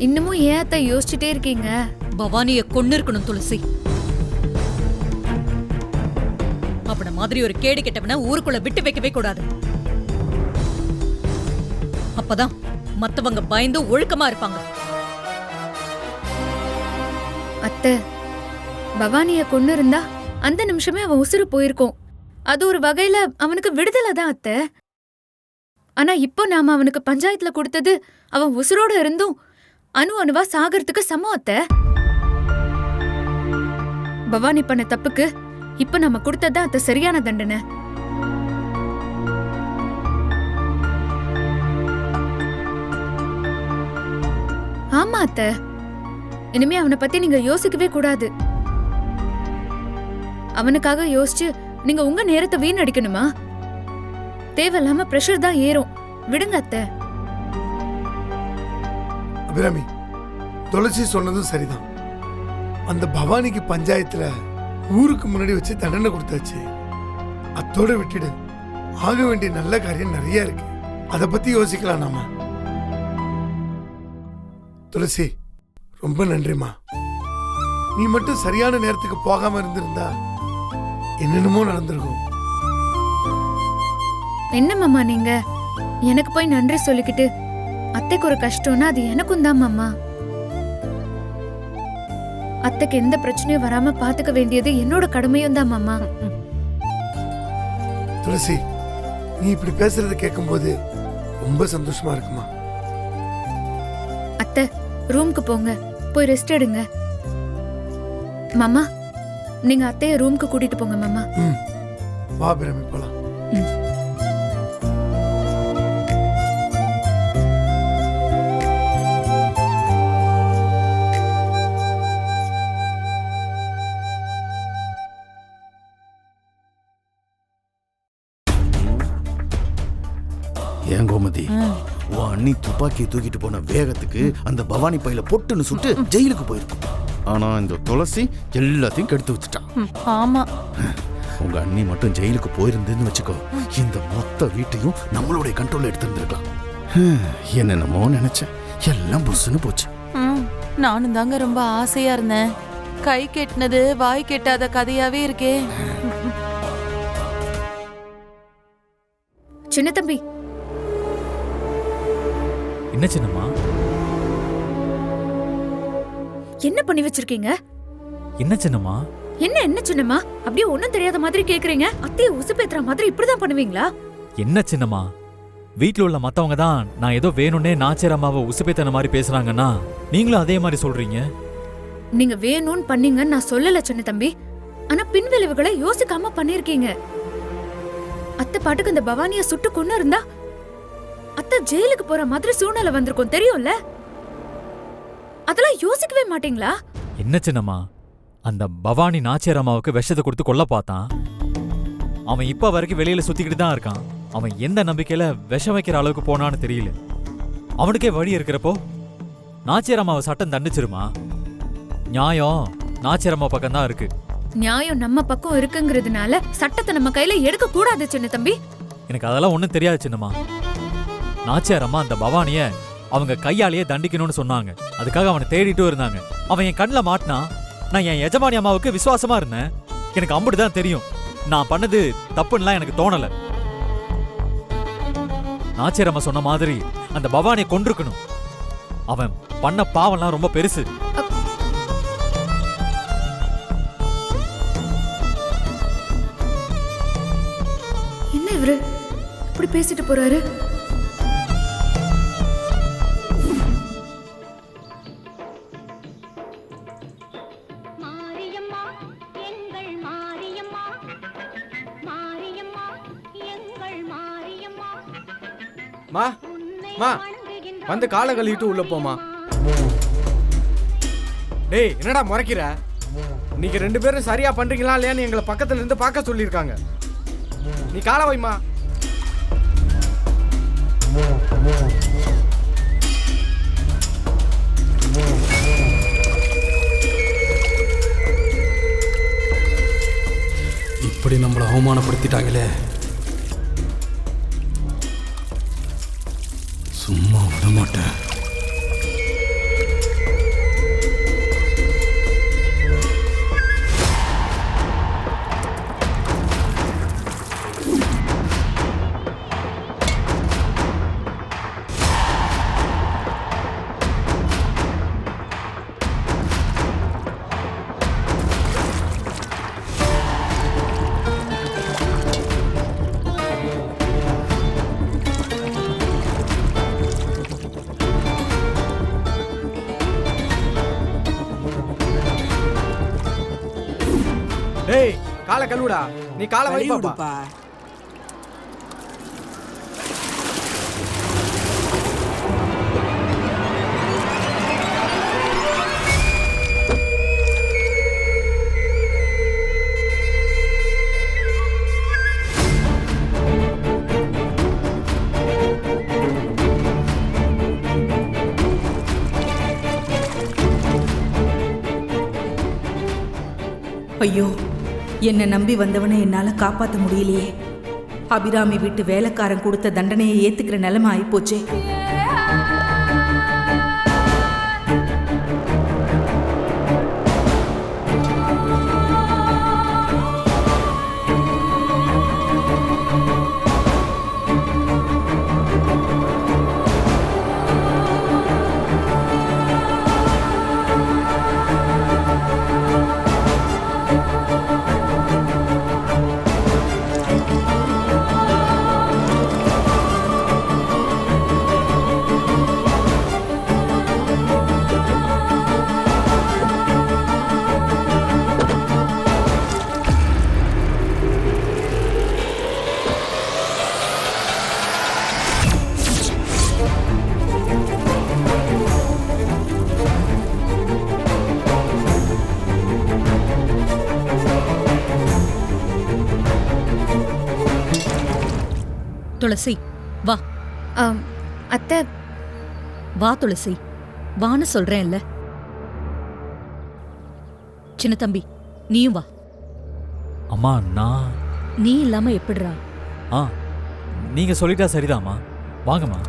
இன்னமும் ஏன் அத்தை யோசிச்சுட்டே இருக்கீங்க? பவானிய கொன்னு இருக்கணும் துளசி. அவன மாதிரி ஒரு கேடு கெட்டவன ஊருக்குள்ள விட்டு வைக்கவே கூடாது. அப்பதான் மத்தவங்க பயந்து ஒழுக்கமா இருப்பாங்க. அத்தை, பவானிய கொன்னு இருந்தா அந்த நிமிஷமே அவன் உசுறு போயிருக்கும். அது ஒரு வகையில அவனுக்கு விடுதலை தான் அத்தை. ஆனா இப்போ நாம அவனுக்கு பஞ்சாயத்துல கொடுத்தது அவன் உசுரோட இருந்தும் அணு அணுவா சாகறதுக்கு சமம் அத்தை. பவானி பண்ண தப்புக்கு இப்ப நம்ம கொடுத்ததான் அத்தை சரியான தண்டனை. ஆமா அத்தை, இனிமே அவனை பத்தி நீங்க யோசிக்கவே கூடாது. அவனுக்காக யோசிச்சு நீங்க உங்க நேரத்தை வீணடிக்கணுமா? தேவையில்லாம பிரஷர் தான் ஏறும். விடுங்க அத்தை. அபிராமி, துளசி சொன்னதும் சரிதான். அந்த பவானிக்கு பஞ்சாயத்துல ஊருக்கு முன்னாடி வச்சு தண்டனை கொடுத்தாச்சு. அத்தோட விட்டுடு. ஆக வேண்டிய நல்ல காரியம் நிறைய இருக்கு. அதை பத்தி யோசிக்கலாம் நாம. துளசி, ரொம்ப நன்றிமா. நீ மட்டும் சரியான நேரத்துக்கு போகாம இருந்திருந்தா என்னென்னமோ நடந்திருக்கும். என்ன மாமா நீங்க எனக்கு போய் நன்றி சொல்லிக்கிட்டு, அத்தைக்கு ஒரு கஷ்டம்னா அது எனக்கும் தான் மாமா. அத்தைக்கு எந்த பிரச்சனையும் வராம பாத்துக்க வேண்டியது என்னோட கடமையும் தான் மாமா. துளசி, நீ இப்படி பேசுறத கேட்கும் போது ரொம்ப சந்தோஷமா இருக்குமா. அத்தை, ரூமுக்கு போங்க, போய் ரெஸ்ட் எடுங்க. மாமா, நீங்க அத்தைய ரூமுக்கு கூட்டிட்டு போங்க மாமா. வா பிரமி, போலாம். ஏன் கோமதி, உன் அண்ணி துப்பாக்கியை தூக்கிட்டு போன வேகத்துக்கு அந்த பவானி பையில பொட்டுன்னு சுட்டு ஜெயிலுக்கு போயிருக்கும். ஆனா இந்த துளசி எல்லாத்தையும் கெடுத்து வச்சுட்டான். ஆமா, உங்க அண்ணி மட்டும் ஜெயிலுக்கு போயிருந்தேன்னு வச்சுக்கோ, இந்த மொத்த வீட்டையும் நம்மளுடைய கண்ட்ரோல்ல எடுத்திருந்திருக்கலாம். என்னென்னமோ நினைச்சேன், எல்லாம் புஷ்ன்னு போச்சு. நானும் தாங்க ரொம்ப ஆசையா இருந்தேன். கை கெட்டினது வாய் கெட்டாத கதையாவே இருக்கே. சின்ன தம்பி. என்ன சின்னம்மா? என்ன பண்ணி வச்சிருக்கீங்க? என்ன சின்னம்மா? என்ன சின்னம்மா அப்படியே ஒண்ணும் தெரியாத மாதிரி கேக்குறீங்க? அத்தைய உசுப்பேத்துற மாதிரி இப்படிதான் பண்ணுவீங்களா? என்ன சின்னம்மா, வீட்ல உள்ள மத்தவங்க தான் நான் ஏதோ வேணும்னே நாச்சர் அம்மாவை உசுப்பேத்தன மாதிரி பேசுறாங்கன்னா நீங்களும் அதே மாதிரி சொல்றீங்க. நீங்க வேணும்னு பண்ணீங்கன்னு நான் சொல்லல சின்ன தம்பி. ஆனா பின்விளைவுகளை யோசிக்காம பண்ணிருக்கீங்க. அத்தை பாட்டுக்கு அந்த பவானிய சுட்டு கொன்னு இருந்தா அத்தை ஜெயிலுக்கு போற மாதிரி சூழ்நிலை வந்திருக்கும், தெரியும்ல? அதெல்லாம் யோசிக்கவே மாட்டீங்களா? என்ன சின்னம்மா, அந்த பவானி நாச்சியார் அம்மாவுக்கு விஷத்தை கொடுத்து கொல்ல பார்த்தான். அவன் இப்ப வரைக்கும் வெளியில சுத்திக்கிட்டு தான் இருக்கான். அவன் எந்த நம்பிக்கையில விஷம் வைக்கிற அளவுக்கு போனான்னு தெரியல. அவனுக்கே வழி இருக்கிறப்போ நாச்சியார் அம்மாவை சட்டம் தண்டிச்சிருமா? நியாயம் நாச்சியார் அம்மா பக்கம் தான் இருக்கு. நியாயம் நம்ம பக்கம் இருக்குங்கிறதுனால சட்டத்தை நம்ம கையில எடுக்க கூடாது சின்ன தம்பி. எனக்கு அதெல்லாம் ஒண்ணும் தெரியாது சின்னம்மா. நாச்சியார் அம்மா அந்த பவானிய அவங்க கையாலேயே தண்டிக்கணும்னு சொன்னாங்க. அதுக்காக அவனை தேடிட்டும் இருந்தாங்க. அவன் என் கண்ணில் மாட்டினா நான் என் எஜமானி அம்மாவுக்கு விசுவாசமா இருந்தேன். எனக்கு அம்புட்டுதான் தெரியும். நான் பண்ணது தப்புன்னுலாம் எனக்கு தோணல. நாச்சியார் அம்மா சொன்ன மாதிரி அந்த பவானியை கொண்டிருக்கணும். அவன் பண்ண பாவம்லாம் ரொம்ப பெருசு. என்ன இவரு இப்படி பேசிட்டு போறாரு? மா மா வந்து காலை கழுவிட்டு உள்ள போமா. டேய், என்னடா முறைக்கிற? நீங்க ரெண்டு பேரும் சரியா பண்றீங்களா இல்லையான்னு எங்களை பக்கத்துல இருந்து பார்க்க சொல்லியிருக்காங்க. நீ காலை வைமா. இப்படி நம்மளை அவமானப்படுத்திட்டாங்களே, சும்மா விட மாட்டேன். டேய் காலை கழுவுடா. நீ காலை வை பாப்பா. விடுப்பா. ஐயோ, என்னை நம்பி வந்தவனை என்னால காப்பாற்ற முடியலையே. அபிராமி வீட்டு வேலைக்காரன் கொடுத்த தண்டனையை ஏத்துக்கிற நிலைமை ஆயிப்போச்சே. துளசி வா. அத்தை, வா துளசி, வான்னு சொல்றேன்ல. சின்ன தம்பி நீயும் வா. அம்மா நான் நீ இல்லாம எப்படிரா? நீங்க சொல்லிட்டா சரிதாம்மா. வாங்கம்மா.